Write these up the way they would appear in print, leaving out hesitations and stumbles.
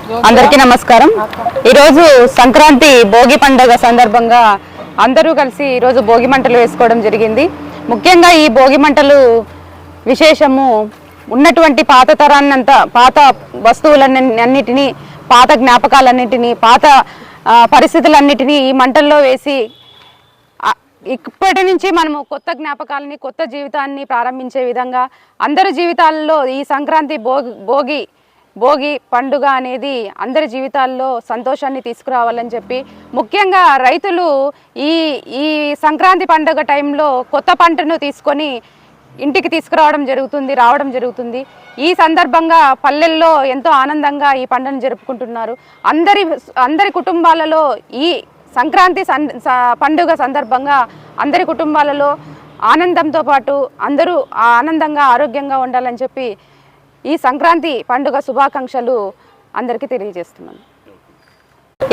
అందరికీ నమస్కారం। ఈరోజు సంక్రాంతి భోగి పండుగ సందర్భంగా అందరూ కలిసి ఈరోజు భోగి మంటలు వేసుకోవడం జరిగింది। ముఖ్యంగా ఈ భోగి మంటలు విశేషము ఉన్నటువంటి పాత తరాన్నంతా పాత వస్తువులన్నిటిని పాత జ్ఞాపకాలన్నిటిని పాత పరిస్థితులన్నిటిని ఈ మంటల్లో వేసి ఇప్పటి నుంచి మనము కొత్త జ్ఞాపకాలని కొత్త జీవితాన్ని ప్రారంభించే విధంగా అందరి జీవితాల్లో ఈ సంక్రాంతి భోగి పండుగ అనేది అందరి జీవితాల్లో సంతోషాన్ని తీసుకురావాలని చెప్పి ముఖ్యంగా రైతులు ఈ సంక్రాంతి పండుగ టైంలో కొత్త పంటను తీసుకొని ఇంటికి రావడం జరుగుతుంది। ఈ సందర్భంగా పల్లెల్లో ఎంతో ఆనందంగా ఈ పండుగను జరుపుకుంటున్నారు। అందరి కుటుంబాలలో ఈ సంక్రాంతి పండుగ సందర్భంగా అందరి కుటుంబాలలో ఆనందంతో పాటు అందరూ ఆనందంగా ఆరోగ్యంగా ఉండాలని చెప్పి ఈ సంక్రాంతి పండుగ శుభాకాంక్షలు అందరికీ తెలియజేస్తున్నాను।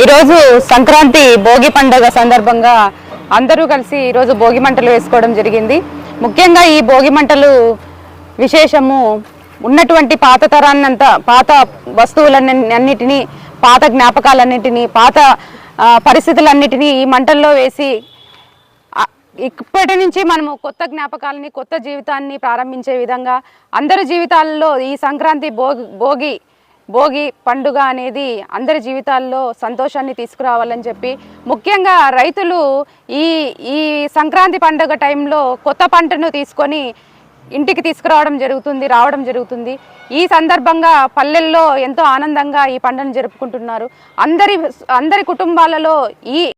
ఈరోజు సంక్రాంతి భోగి పండుగ సందర్భంగా అందరూ కలిసి ఈరోజు భోగి మంటలు వేసుకోవడం జరిగింది। ముఖ్యంగా ఈ భోగి మంటలు విశేషము ఉన్నటువంటి పాత తరాన్నంతా పాత వస్తువులన్నిటిని పాత జ్ఞాపకాలన్నిటిని పాత పరిస్థితులన్నిటిని ఈ మంటల్లో వేసి ఇప్పటి నుంచి మనము కొత్త జ్ఞాపకాలని కొత్త జీవితాన్ని ప్రారంభించే విధంగా అందరి జీవితాల్లో ఈ సంక్రాంతి భోగి పండుగ అనేది అందరి జీవితాల్లో సంతోషాన్ని తీసుకురావాలని చెప్పి ముఖ్యంగా రైతులు ఈ సంక్రాంతి పండుగ టైంలో కొత్త పంటను తీసుకొని ఇంటికి రావడం జరుగుతుంది। ఈ సందర్భంగా పల్లెల్లో ఎంతో ఆనందంగా ఈ పండుగను జరుపుకుంటున్నారు। అందరి కుటుంబాలలో ఈ